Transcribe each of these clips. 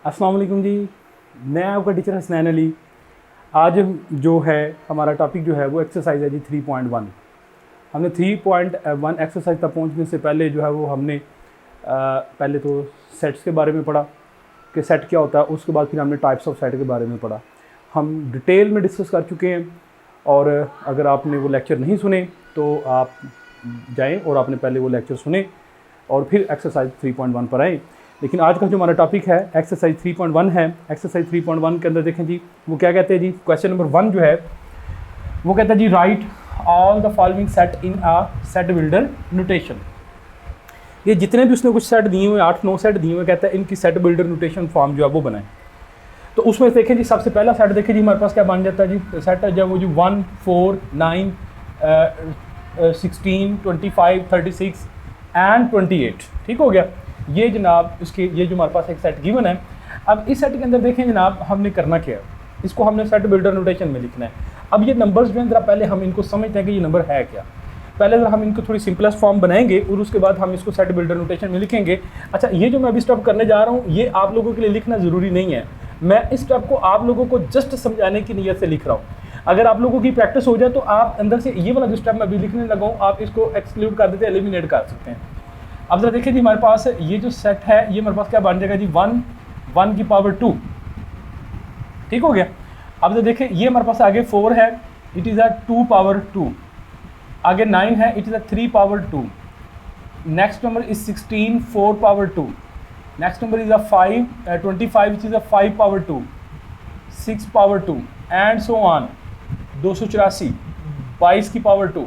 अस्सलाम वालेकुम जी, मैं आपका टीचर हसनैन अली। आज जो है हमारा टॉपिक जो है वो एक्सरसाइज है जी 3.1। हमने 3.1 एक्सरसाइज तक पहुंचने से पहले जो है वो हमने पहले तो सेट्स के बारे में पढ़ा कि सेट क्या होता है, उसके बाद फिर हमने टाइप्स ऑफ सेट के बारे में पढ़ा। हम डिटेल में डिस्कस कर चुके हैं और अगर आपने वो लेक्चर नहीं सुने तो आप जाएँ और आपने पहले वो लेक्चर सुने और फिर एक्सरसाइज 3.1 पर आएँ। लेकिन आज का जो हमारा टॉपिक है एक्सरसाइज 3.1 है। एक्सरसाइज 3.1 के अंदर देखें जी वो क्या कहते हैं जी, क्वेश्चन नंबर 1 जो है वो कहता है जी write all the following set in a set builder notation. ये जितने भी उसने कुछ सेट दिए हुए 8-9 सेट दिए हुए, कहता है इनकी सेट बिल्डर नोटेशन फॉर्म जो है वो बनाएं। तो उसमें देखें जी सबसे पहला सेट देखें जी हमारे पास क्या बन जाता है जी, सेट है जब वो जी 1, 4, 9, 16, 25, 36 एंड 28। ठीक हो गया। ये जनाब इसके ये जो हमारे पास एक सेट गिवन है। अब इस सेट के अंदर देखें जनाब हमने करना क्या है, इसको हमने सेट बिल्डर नोटेशन में लिखना है। अब ये नंबर्स जो हैं ज़रा पहले हम इनको समझते हैं कि ये नंबर है क्या। पहले ज़रा हम इनको थोड़ी सिंपलेस्ट फॉर्म बनाएंगे और उसके बाद हम इसको सेट बिल्डर नोटेशन में लिखेंगे। अच्छा, ये जो मैं अभी स्टेप करने जा रहा हूँ ये आप लोगों के लिए लिखना ज़रूरी नहीं है। मैं इस स्टेप को आप लोगों को जस्ट समझाने की नीयत से लिख रहा हूँ। अगर आप लोगों की प्रैक्टिस हो जाए तो आप अंदर से ये वाला जो स्टेप मैं अभी लिखने लगा हूँ आप इसको एक्सक्लूड कर देते हैं, एलिमिनेट कर सकते हैं। अब जरा देखिए जी हमारे पास ये जो सेट है ये हमारे पास क्या बन जाएगा जी 1 की पावर 2। ठीक हो गया। अब जरा देखिए ये हमारे पास आगे 4 है, इट इज़ अ 2 पावर 2। आगे 9 है, it is a 3 power 2। Next number is 16 4 power 2। Next number is a 25 it is a 5 power 2, 6 power 2 and so on. 284 22 की पावर 2,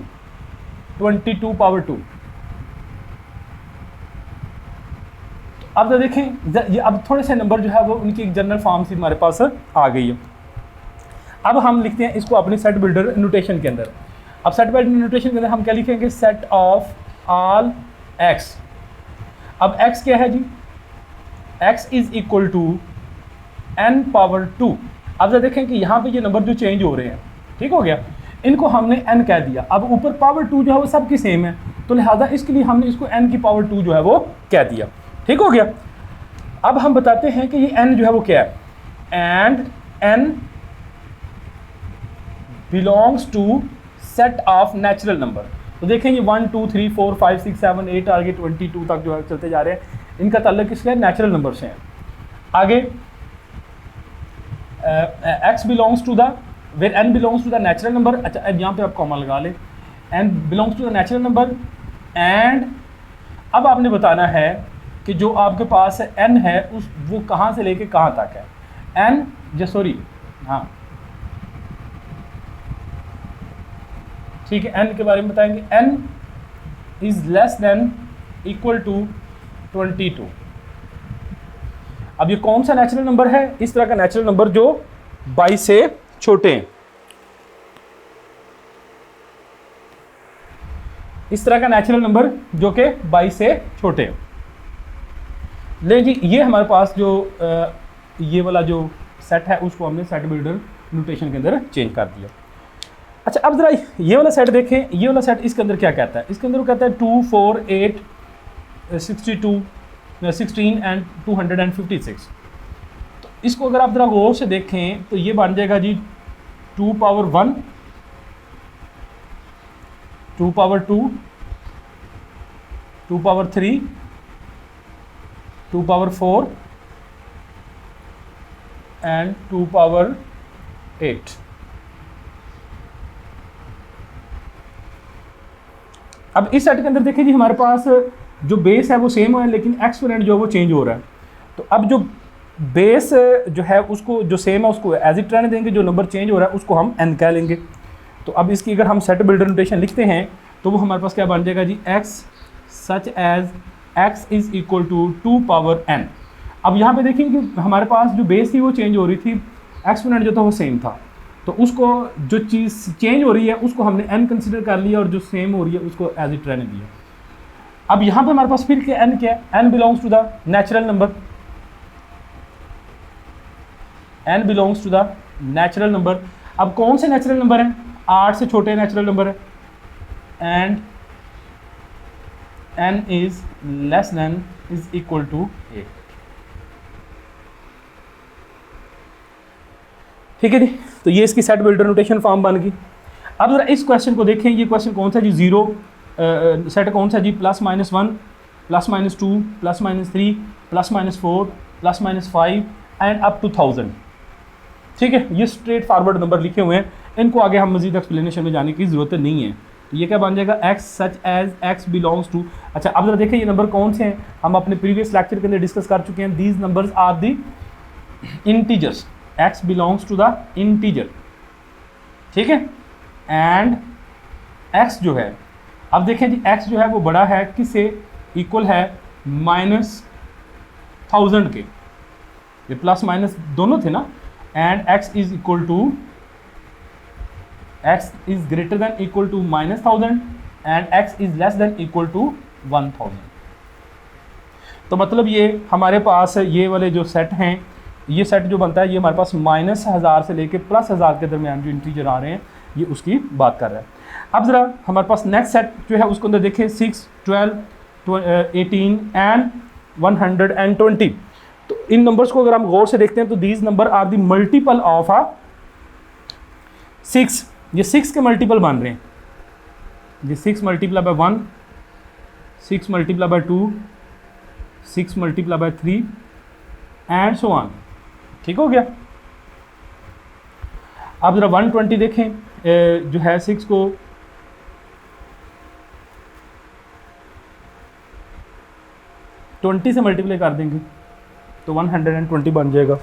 22 पावर 2। अब तो देखें ये अब थोड़े से नंबर जो है वो उनकी एक जनरल फॉर्म से हमारे पास आ गई है। अब हम लिखते हैं इसको अपनी सेट बिल्डर नोटेशन के अंदर। अब सेट बिल्डर नोटेशन के अंदर हम क्या लिखेंगे, सेट ऑफ ऑल एक्स। अब एक्स क्या है जी, X is equal to n power 2। अब जरा देखें कि यहाँ पे ये नंबर जो चेंज हो रहे हैं, ठीक हो गया, इनको हमने n कह दिया। अब ऊपर पावर 2 जो है वो सबकी सेम है तो लिहाजा इसके लिए हमने इसको n की पावर 2 जो है वो कह दिया। ठीक हो गया। अब हम बताते हैं कि ये n जो है वो क्या है, and n belongs to set of natural number. तो देखें ये 1 2 3 4 5 6 7 8 आगे 22 तक जो है चलते जा रहे हैं, इनका ताल्लुक किसके नेचुरल नंबर से है। आगे x belongs to the where n belongs to the natural number. अच्छा यहाँ पे आप कॉमा लगा लें, n belongs to the natural number. And अब आपने बताना है कि जो आपके पास n है उस वो कहाँ से लेके कहाँ तक है। n जो सॉरी हाँ ठीक है, n के बारे में बताएंगे। n is less than equal to 22। अब ये कौन सा नेचुरल नंबर है, इस तरह का नेचुरल नंबर जो 22 से छोटे हैं। इस तरह का नेचुरल नंबर जो कि 22 से छोटे हैं। ले जी ये हमारे पास जो ये वाला जो सेट है उसको हमने सेट बिल्डर नोटेशन के अंदर चेंज कर दिया। अच्छा अब जरा ये वाला सेट देखें, ये वाला सेट इसके अंदर क्या कहता है, इसके अंदर वो कहता है 2 4 8 62 16 एंड 256। तो इसको अगर आप जरा गौर से देखें तो ये बन जाएगा जी 2 power 1, 2 power 2, 2 power 3, 2 power 4 and 2 power 8। अब इस सेट के अंदर देखिए जी हमारे पास जो बेस है वो सेम है लेकिन एक्सपोनेंट जो है वो चेंज हो रहा है। तो अब जो बेस जो है उसको जो सेम है उसको एज इट रहने देंगे, जो नंबर चेंज हो रहा है उसको हम n कह लेंगे। तो अब इसकी अगर हम सेट बिल्डर नोटेशन लिखते हैं तो वो हमारे पास क्या बन जाएगा जी, x such as x is equal to 2 power n। अब यहाँ पे देखिए कि हमारे पास जो बेस थी वो चेंज हो रही थी, एक्सपोनेंट जो था वो सेम था। तो उसको जो चीज़ चेंज हो रही है उसको हमने n कंसिडर कर लिया और जो सेम हो रही है उसको एज इट रहने दिया। अब यहाँ पे हमारे पास फिर क्या n क्या है, n belongs to the natural number, n belongs to the natural number. अब कौन से नेचुरल नंबर हैं, 8 से छोटे नेचुरल नंबर है। And n is less than is equal to 8। ठीक है जी। तो ये इसकी सेट बिल्डर नोटेशन फॉर्म बन गई। अब जरा इस क्वेश्चन को देखें, ये क्वेश्चन कौन सा जी, जीरो सेट कौन सा जी, +-1 +-2 +-3 +-4 +-5 एंड अप टू 1000। ठीक है, ये स्ट्रेट फॉरवर्ड नंबर लिखे हुए हैं, इनको आगे हम मजीद एक्सप्लेनेशन में जाने की ज़रूरत नहीं है। तो ये क्या बन जाएगा, x such as x belongs to. अच्छा अब जरा देखें ये नंबर कौन से हैं, हम अपने प्रीवियस लेक्चर के अंदर डिस्कस कर चुके हैं। These numbers are the integers, x belongs to the integer. ठीक है, एंड x जो है, अब देखें जी x जो है वो बड़ा है, किससे इक्वल है, -1000 के, ये प्लस माइनस दोनों थे ना, and x is equal to, x is greater than equal to -1000 and x is less than equal to 1000। तो मतलब ये हमारे पास ये वाले जो सेट हैं, ये सेट जो बनता है ये हमारे पास -1000 से लेके +1000 के दरमियान जो इंटीजर आ रहे हैं, ये उसकी बात कर रहा है। अब ज़रा हमारे पास नेक्स्ट सेट जो है उसके अंदर देखें 6, 12, 18 एंड 120। तो इन नंबर्स को अगर हम गौर से देखते हैं तो these number are the multiple of 6। ये 6 के मल्टीपल बन रहे हैं, ये 6 multiply by 1, 6 multiply by 2, 6 multiply by 3 and so on. ठीक हो गया। अब जरा 120 देखें, जो है 6 को ट्वेंटी से मल्टीप्लाई कर देंगे तो 120 बन जाएगा।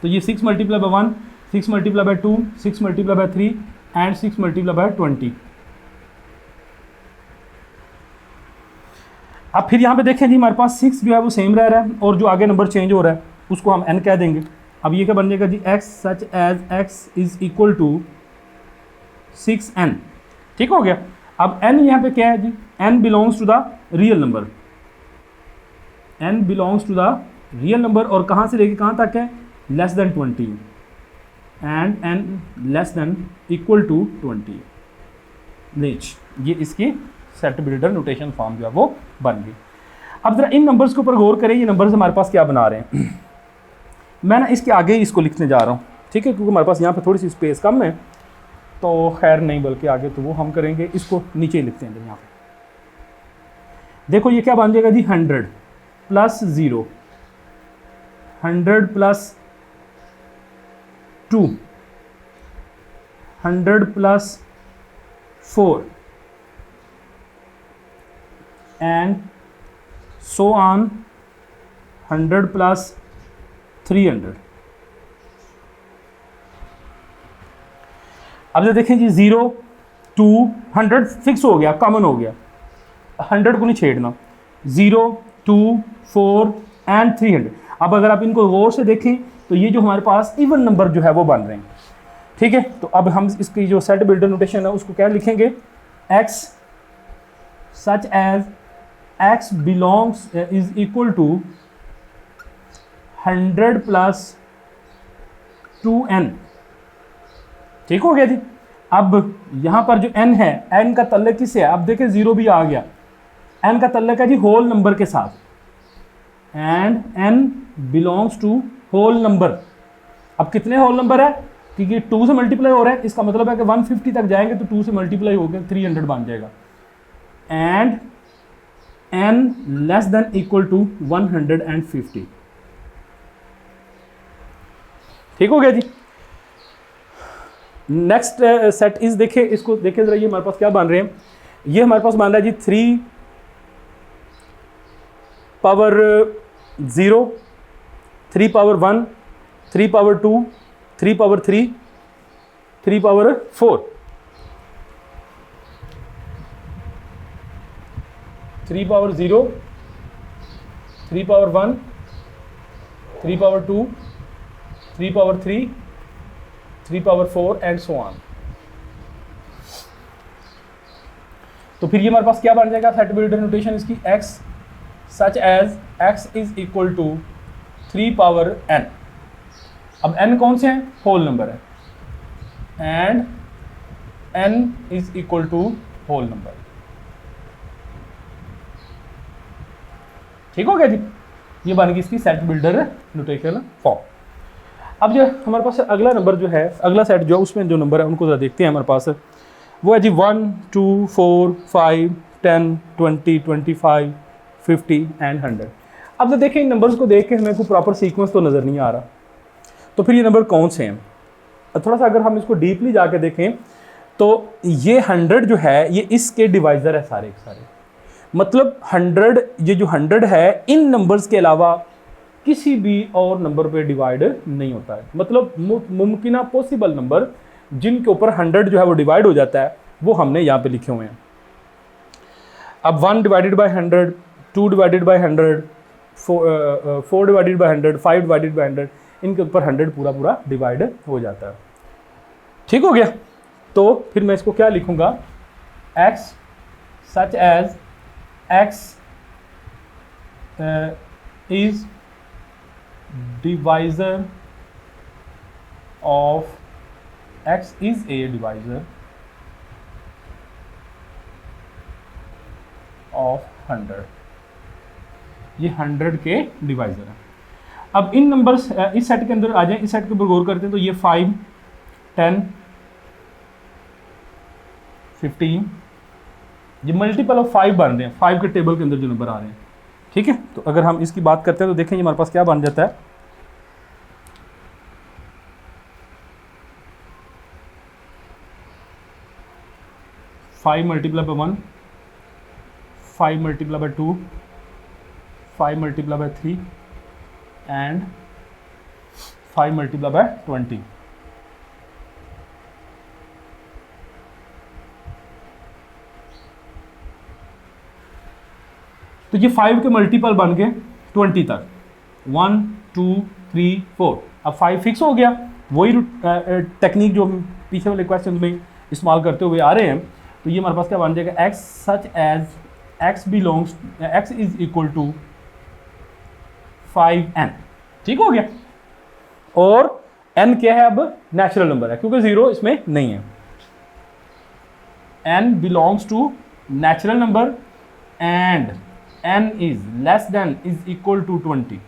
तो ये 6 multiply by 1, 6 multiply by 2, 6 multiply by 3 and 6 multiply by 20। अब फिर यहाँ पे देखें जी हमारे पास 6 जो है वो सेम रह रहा है और जो आगे नंबर चेंज हो रहा है उसको हम n कह देंगे। अब ये क्या बन जाएगा जी, x such as x is equal to 6n। ठीक हो गया। अब n यहाँ पे क्या है जी, n belongs to the real number, n belongs to the real number और कहाँ से लेके कहाँ तक है, less than 20 and n less than equal to 20 नीच। ये इसकी सेट बिल्डर नोटेशन फॉर्म जो है वो बन गई। अब जरा इन नंबर्स के ऊपर गौर करें, ये नंबर्स हमारे पास क्या बना रहे हैं। मैं ना इसके आगे ही इसको लिखने जा रहा हूँ, ठीक है, क्योंकि हमारे पास यहाँ पे थोड़ी सी स्पेस कम है, तो खैर नहीं बल्कि आगे तो वो हम करेंगे, इसको नीचे ही लिखते हैं। यहाँ पे देखो ये क्या बन जाएगा जी, 100 plus 0, 100 plus 2, 100 plus 4 and so on, 100 plus 300। अब जो देखें जी 0, 2, 100 फिक्स हो गया, कॉमन हो गया, 100 को नहीं छेड़ना, 0, 2, 4 एंड 300। अब अगर आप इनको गौर से देखें तो ये जो हमारे पास इवन नंबर जो है वो बन रहे हैं। ठीक है, तो अब हम इसकी जो सेट बिल्डर नोटेशन है उसको क्या लिखेंगे, x such as x belongs is equal to 100 plus 2n। ठीक हो गया जी। अब यहाँ पर जो n है, n का तल्लक किससे है, अब देखें 0 भी आ गया, n का तल्लक है जी होल नंबर के साथ, and n belongs to whole number. अब कितने होल नंबर है, क्योंकि 2 से मल्टीप्लाई हो रहा है, इसका मतलब है कि 150 तक जाएंगे तो 2 से मल्टीप्लाई होकर 300 बन जाएगा, and n less than equal to 150। ठीक हो गया जी। नेक्स्ट सेट इज देखे, इसको देखे जरा, ये हमारे पास क्या बन रहे हैं, ये हमारे पास बन रहा है जी 3 power 0, 3 power 1, 3 power 2, 3 power 3, 3 power 4, 3 power 0, 3 power 1, 3 power 2, 3 power 3, 3 power 4 and so on. तो फिर ये हमारे पास क्या बन जाएगा, सेट बिल्डर नोटेशन इसकी, x such as x is equal to 3 power n। अब n कौन से हैं, होल नंबर है, and n is equal to whole number. ठीक हो गया जी, ये बन गई इसकी सेट बिल्डर नोटेशन फॉर्म। अब जो हमारे पास अगला नंबर जो है, अगला सेट जो उसमें जो नंबर है उनको ज़रा देखते हैं हमारे पास, वो है जी 1 2 4 5 10 20 25 50 एंड 100। अब तो देखें इन नंबर्स को देख के हमें कोई प्रॉपर सीक्वेंस तो नज़र नहीं आ रहा, तो फिर ये नंबर कौन से हैं? थोड़ा सा अगर हम इसको डीपली जाके देखें तो ये 100 जो है ये इसके डिवाइज़र है सारे के सारे, मतलब 100, ये जो 100 है इन नंबर्स के अलावा किसी भी और नंबर पे डिवाइड नहीं होता है, मतलब मुमकिन पॉसिबल नंबर जिनके ऊपर 100 जो है वो डिवाइड हो जाता है वो हमने यहाँ पे लिखे हुए हैं। अब 1 divided by 100, 2 divided by 100, 4 divided by 100, 5 divided by 100, इनके ऊपर 100 पूरा पूरा डिवाइड हो जाता है। ठीक हो गया, तो फिर मैं इसको क्या लिखूंगा, x such as x is divisor of x is a divisor of 100, ये 100 के डिवाइजर है। अब इन नंबर्स इस सेट के अंदर आ जाएं, इस सेट के ऊपर गौर करते हैं तो ये 5 10 15, ये मल्टीपल ऑफ 5 बन रहे हैं, 5 के टेबल के अंदर जो नंबर आ रहे हैं। ठीक है, तो अगर हम इसकी बात करते हैं तो देखें ये हमारे पास क्या बन जाता है, 5 multiply by 1, 5 multiply by 2, 5 multiply by 3 and 5 multiply by 20। तो ये 5 के मल्टीपल बन गए 20 तक, 1 2 3 4। अब 5 फिक्स हो गया, वही टेक्निक जो हम पीछे वाले क्वेश्चन में इस्तेमाल करते हुए आ रहे हैं। तो ये हमारे पास क्या बन जाएगा, x such as x belongs, x is equal to 5n। ठीक हो गया, और n क्या है, अब नेचुरल नंबर है क्योंकि 0 इसमें नहीं है। n belongs to natural number and n is less than is equal to 20।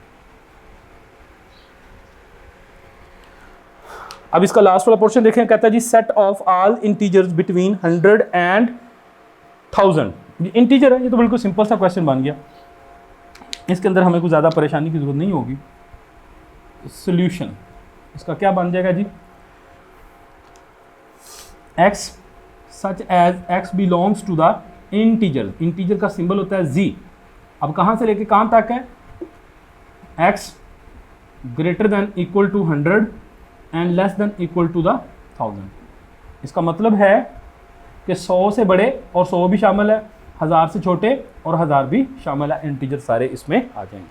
अब इसका लास्ट वाला पोर्शन देखें, कहता है जी set of all integers between 100 and 1000। ये इंटीजर है, ये तो बिल्कुल सिंपल सा क्वेश्चन बन गया, इसके अंदर हमें कुछ ज़्यादा परेशानी की जरूरत नहीं होगी। सॉल्यूशन इसका क्या बन जाएगा जी, x such as x belongs to the integer, integer का सिंबल होता है z। अब कहाँ से लेके कहाँ तक है, x greater than equal to 100 and less than equal to the 1000। इसका मतलब है कि 100 से बड़े और 100 भी शामिल है, 1000 से छोटे और 1000 भी शामिल है, इंटीजर सारे इसमें आ जाएंगे।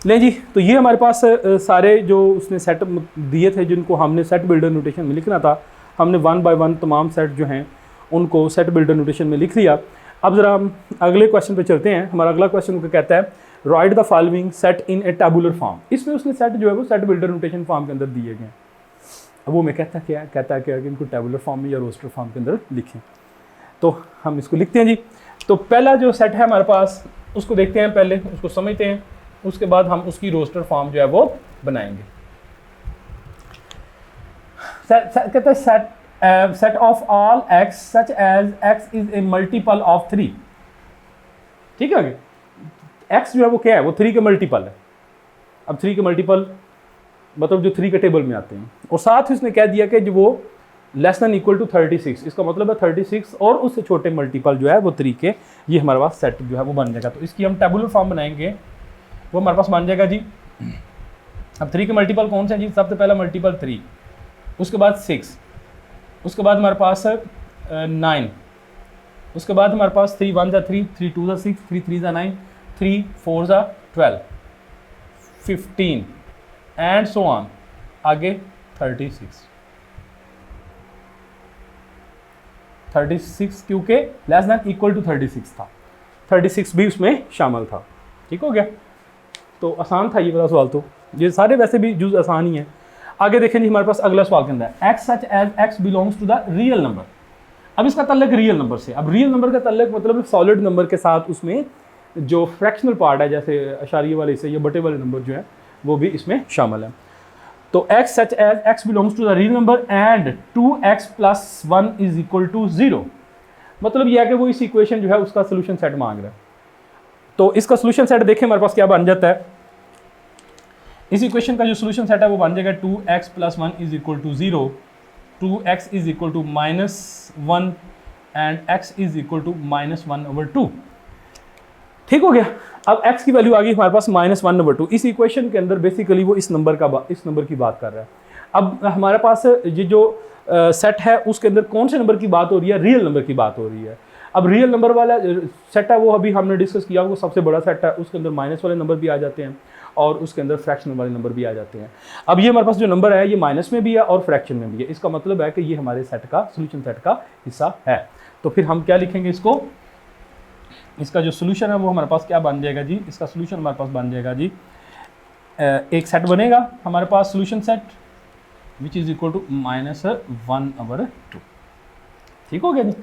ले जी, तो ये हमारे पास सारे जो उसने सेट दिए थे जिनको हमने सेट बिल्डर नोटेशन में लिखना था, हमने 1 बाय 1 तमाम सेट जो हैं उनको सेट बिल्डर नोटेशन में लिख लिया। अब ज़रा हम अगले क्वेश्चन पे चलते हैं। हमारा अगला क्वेश्चन को कहता है right the following set in A tabular form. इसमें उसने सेट जो है वो सेट बिल्डर नोटेशन फॉर्म के अंदर दिए गए। अब वो मैं कहता है कि इनको टेबुलर फॉर्म में या रोस्टर फॉर्म के अंदर लिखें, तो हम इसको लिखते हैं जी। तो पहला जो सेट है हमारे पास उसको देखते हैं, पहले उसको समझते हैं, उसके बाद हम उसकी रोस्टर फॉर्म जो है वो बनाएंगे। कहते हैं set of all x such as x is a multiple of 3। ठीक है, x जो है वो क्या है, वो 3 के मल्टीपल है। अब 3 के मल्टीपल मतलब जो 3 के टेबल में आते हैं, और साथ ही उसने कह दिया कि जो वो लेस देन इक्वल टू 36, इसका मतलब है 36 और उससे छोटे मल्टीपल जो है वो 3 के, ये हमारे पास सेट जो है वो बन जाएगा। तो इसकी हम टेबुलर फॉर्म बनाएंगे, वो हमारे पास बन जाएगा जी। अब 3 के मल्टीपल कौन से हैं जी, सबसे पहला मल्टीपल 3, उसके बाद 6, उसके बाद हमारे पास 9, उसके बाद हमारे पास 3 1 3, 3 2 6, 3 3 9, 3 4 12, 15 एंड सो ऑन, आगे 36 क्योंकि लेस देन इक्वल टू 36 था, 36 भी उसमें शामिल था। ठीक हो गया, तो आसान था ये वाला सवाल, तो ये सारे वैसे भी जूज आसान ही है। आगे देखें जी, हमारे पास अगला सवाल के अंदर x such as x belongs to the real number. अब इसका तल्लक रियल नंबर से, अब रियल नंबर का तल्लक मतलब सॉलिड नंबर के साथ उसमें जो फ्रैक्शनल पार्ट है जैसे अशारिये वाले हिस्से या बटे वाले नंबर जो है वो भी इसमें शामिल है। तो x such as x belongs to the real number and 2x plus 1 is equal to 0। मतलब यह है कि वो इस इक्वेशन जो है उसका सोल्यूशन सेट मांग रहा है। तो इसका सोल्यूशन सेट देखें हमारे पास क्या बन जाता है। इस इक्वेशन का जो सोल्यूशन सेट है वो बन जाएगा 2x plus 1 is equal to 0, 2x is equal to -1 and x is equal to -1/2। ठीक हो गया। अब x की वैल्यू आ गई हमारे पास -1/2। इस इक्वेशन के अंदर बेसिकली वो इस नंबर की बात कर रहा है। अब हमारे पास ये जो सेट है उसके अंदर कौन से नंबर की बात हो रही है, रियल नंबर की बात हो रही है। अब रियल नंबर वाला सेट है वो अभी हमने डिस्कस किया, वो सबसे बड़ा सेट है, उसके अंदर माइनस वाले नंबर भी आ जाते हैं और उसके अंदर फ्रैक्शनल वाले नंबर भी आ जाते हैं। अब ये हमारे पास जो नंबर है ये माइनस में भी है और फ्रैक्शन में भी है। इसका मतलब है कि ये हमारे सेट का सोल्यूशन सेट का हिस्सा है। तो फिर हम क्या लिखेंगे इसको, इसका जो सोल्यूशन है वो हमारे पास क्या बन जाएगा जी, इसका सोल्यूशन हमारे पास बन जाएगा जी, एक सेट बनेगा हमारे पास solution set which is equal to -1/2। ठीक हो गया जी।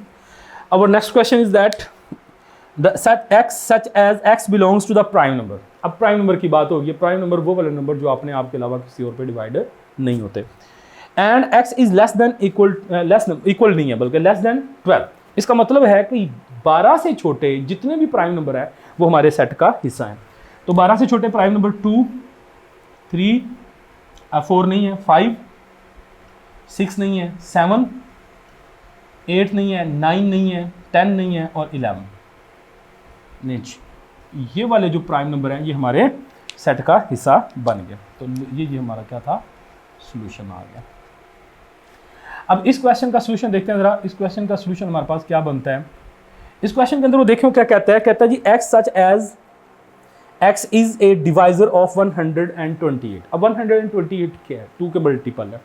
Our next question is that the set x such as x belongs to the prime number। अब प्राइम नंबर की बात होगी। प्राइम नंबर वो वाले नंबर जो अपने आप के अलावा किसी और पे डिवाइड नहीं होते। And x is less than equal नहीं है बल्कि लेस देन 12। इसका मतलब है कि 12 से छोटे जितने भी प्राइम नंबर है वो हमारे सेट का हिस्सा है। तो 12 से छोटे प्राइम नंबर 2, 3, 4 नहीं है, 5, 6 नहीं है, 7, 8 नहीं है, 9 नहीं है, 10 नहीं है और 11 नहीं। ये वाले जो प्राइम नंबर हैं ये हमारे सेट का हिस्सा बन गए। तो ये हमारा क्या था, सॉल्यूशन आ गया। अब इस क्वेश्चन का सॉल्यूशन देखते हैं जरा। इस क्वेश्चन का सॉल्यूशन हमारे पास क्या बनता है। इस क्वेश्चन के अंदर वो देखो क्या कहता है। कहता है जी x such as x is a divisor of 128। अब 128 क्या है, 2 के मल्टीपल है।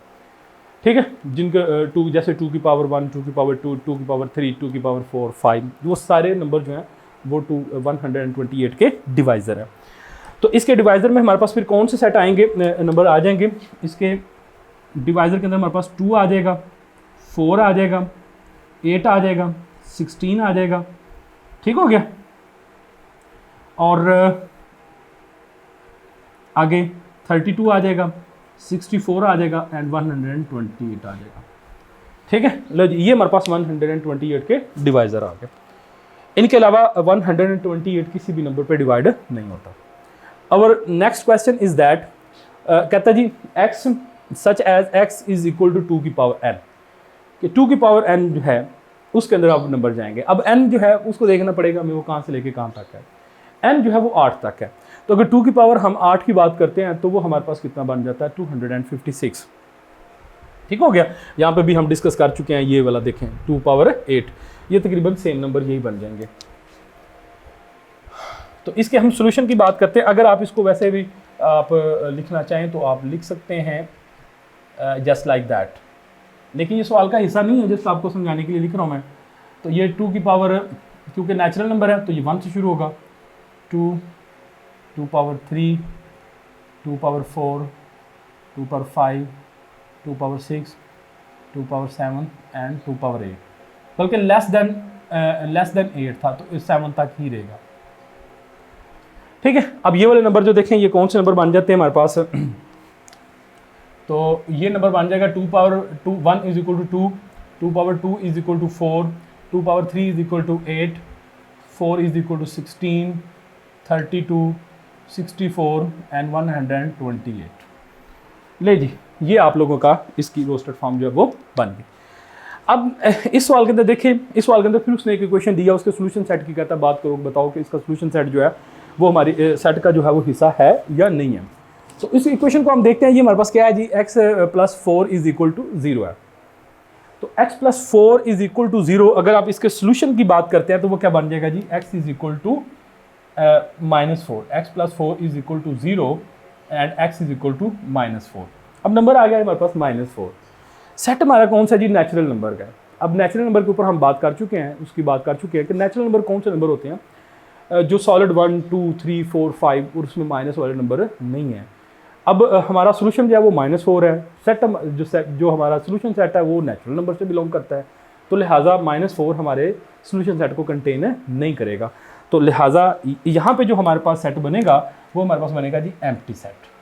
ठीक है, जिनका 2 जैसे 2 की पावर 1, 2 की पावर 2, 2 की पावर 3, 2 की पावर 4, 5, वो सारे नंबर जो हैं वो 128 के डिवाइज़र है। तो इसके डिवाइज़र में हमारे पास फिर कौन से सेट आएंगे, नंबर आ जाएंगे। इसके डिवाइज़र के अंदर हमारे पास 2 आ जाएगा, 4 आ जाएगा, 8 आ जाएगा, 16 आ जाएगा। ठीक हो गया। और आगे 32 आ जाएगा, 64 आ जाएगा एंड 128 आ जाएगा। ठीक है, लो जी, ये हमारे पास 128 के डिवाइज़र आ गए। इनके अलावा 128 किसी भी नंबर पे डिवाइड नहीं होता। और नेक्स्ट क्वेश्चन इज दैट, कहता जी x such as x is equal to 2 की पावर n, कि 2 की पावर n जो है उसके अंदर अब नंबर जाएंगे। अब n जो है उसको देखना पड़ेगा हमें वो कहाँ से लेके कहाँ तक है। n जो है वो 8 तक है। तो अगर 2 की पावर हम 8 की बात करते हैं तो वो हमारे पास कितना बन जाता है, 256। ठीक हो गया। यहाँ पे भी हम डिस्कस कर चुके हैं, ये वाला देखें 2 पावर 8, ये तकरीबन सेम नंबर यही बन जाएंगे। तो इसके हम सॉल्यूशन की बात करते हैं। अगर आप इसको वैसे भी आप लिखना चाहें तो आप लिख सकते हैं जस्ट लाइक दैट, लेकिन ये सवाल का हिस्सा नहीं है, जस्ट आपको समझाने के लिए लिख रहा हूँ मैं। तो ये 2 की पावर, क्योंकि नेचुरल नंबर है तो ये 1 से शुरू होगा, 2 power 3, 2 power 4, 2 power 5, 2 power 6, 2 power 7 and 2 power 8, बल्कि लेस देन 8 था तो 7 तक ही रहेगा। ठीक है। अब ये वाले नंबर जो देखें ये कौन से नंबर बन जाते हैं हमारे पास, तो ये नंबर बन जाएगा 2 power 1 is equal to 2, 2 power 2 is equal to 4, 2 power 3 is equal to 8, 4 is equal to 16, 32, 64 and 128। ले जी, ये आप लोगों का इसकी रोस्टेड फॉर्म जो है वो बन गई। अब इस सवाल के अंदर देखें, इस सवाल के अंदर फिर उसने एक इक्वेशन दिया, उसके सोल्यूशन सेट की कहता है बात करो, बताओ कि इसका सोल्यूशन सेट जो है वो हमारी सेट का जो है वो हिस्सा है या नहीं है। तो इस इक्वेशन को हम देखते हैं। ये हमारे पास क्या है जी, x plus 4 is equal to 0 है। तो x plus 4 is equal to 0, अगर आप इसके सोल्यूशन की बात करते हैं तो वो क्या बन जाएगा जी, x is equal to -4, x plus 4 is equal to 0 and x is equal to -4। अब नंबर आ गया हमारे पास -4। सेट हमारा कौन सा जी, नेचुरल नंबर का है। अब नेचुरल नंबर के ऊपर हम बात कर चुके हैं, उसकी बात कर चुके हैं कि नेचुरल नंबर कौन से नंबर होते हैं जो सॉलिड 1, 2, 3, 4, 5 और उसमें माइनस वाले नंबर नहीं है। अब हमारा सोल्यूशन जो है वो -4 है। जो हमारा सोल्यूशन सेट है वो नेचुरल नंबर से बिलोंग करता है, तो लिहाजा -4 हमारे सोल्यूशन सेट को कंटेन नहीं करेगा। तो लिहाजा यहाँ पे जो हमारे पास सेट बनेगा वो हमारे पास बनेगा जी एम्प्टी सेट।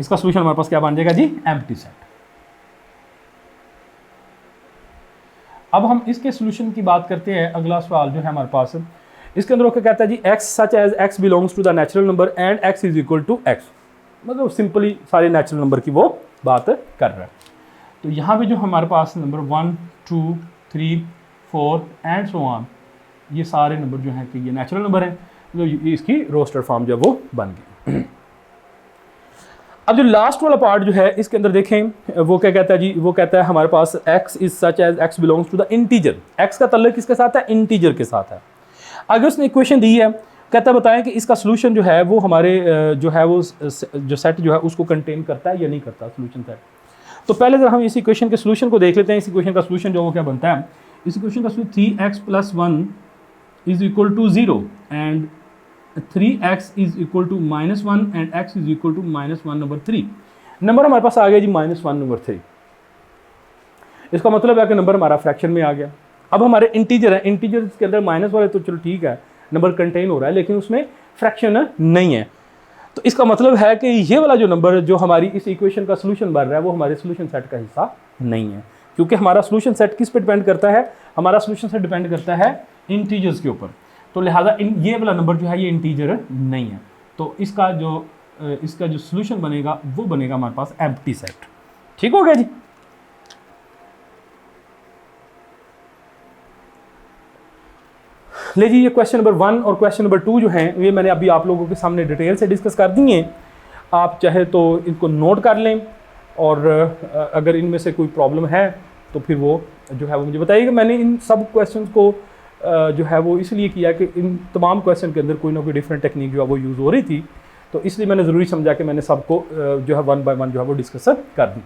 इसका सोल्यूशन हमारे पास क्या बन जाएगा जी, एम्प्टी सेट। अब हम इसके सोल्यूशन की बात करते हैं। अगला सवाल जो है हमारे पास, इसके अंदर क्या कहता है जी, x such as x belongs to the natural number and x is equal to x, मतलब सिंपली सारे नेचुरल नंबर की वो बात कर रहा है। तो यहाँ पे जो हमारे पास नंबर 1 2 3 4 एंड सो ऑन, ये सारे नंबर जो हैं कि ये नेचुरल नंबर हैं, तो इसकी रोस्टर फॉर्म जो है वो बन गई। अब जो लास्ट वाला पार्ट जो है इसके अंदर देखें वो क्या कहता है जी, वो कहता है हमारे पास x is such as x belongs to the integer. x का ताल्लुक किसके साथ है, इंटीजर के साथ है। आगे उसने इक्वेशन दी है, कहता है बताएं कि इसका सोल्यूशन जो है वो हमारे जो है वो जो सेट जो है उसको कंटेन करता है या नहीं करता सोल्यूशन सेट। तो पहले जरा हम इस इक्वेशन के सोल्यूशन को देख लेते हैं। इस इक्वेशन का सोल्यूशन जो वो क्या बनता है, इस इक्वेशन का solution 3x + 1 is equal to 0 and 3x is equal to -1 and x is equal to -1 number 3। Number हमारे पास आ गया जी -1 नंबर 3। इसका मतलब है कि नंबर हमारा फ्रैक्शन में आ गया। अब हमारे इंटीजर है, इंटीजर के अंदर माइनस वाले तो चलो ठीक है, नंबर कंटेन हो रहा है, लेकिन उसमें फ्रैक्शन नहीं है। तो इसका मतलब है कि ये वाला जो नंबर जो हमारी इस इक्वेशन का सोल्यूशन बन रहा है वो हमारे सोल्यूशन सेट का हिस्सा नहीं है, क्योंकि हमारा सोल्यूशन सेट किस पे डिपेंड करता है, हमारा सोल्यूशन सेट डिपेंड करता है इंटीजर्स के ऊपर। तो लिहाजा ये वाला नंबर जो है ये इंटीजर नहीं है। तो इसका जो सोल्यूशन बनेगा वो बनेगा हमारे पास एम्प्टी सेट। ठीक हो गया जी। ले जी, ये क्वेश्चन नंबर 1 और क्वेश्चन नंबर 2 जो हैं ये मैंने अभी आप लोगों के सामने डिटेल से डिस्कस कर दिए हैं। आप चाहे तो इनको नोट कर लें, और अगर इनमें से कोई प्रॉब्लम है तो फिर वो जो है वो मुझे बताइएगा। मैंने इन सब क्वेश्चंस को जो है वो इसलिए किया कि इन तमाम क्वेश्चन के अंदर कोई ना कोई डिफरेंट टेक्निक जो है वो यूज़ हो रही थी, तो इसलिए मैंने ज़रूरी समझा कि मैंने सबको जो है 1 बाय 1 जो है वो डिस्कस कर दी।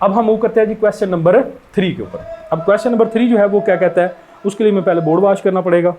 अब हम मूव करते हैं जी क्वेश्चन नंबर 3 के ऊपर। अब क्वेश्चन नंबर 3 जो है वो क्या कहता है, उसके लिए मैं पहले बोर्ड वॉश करना पड़ेगा।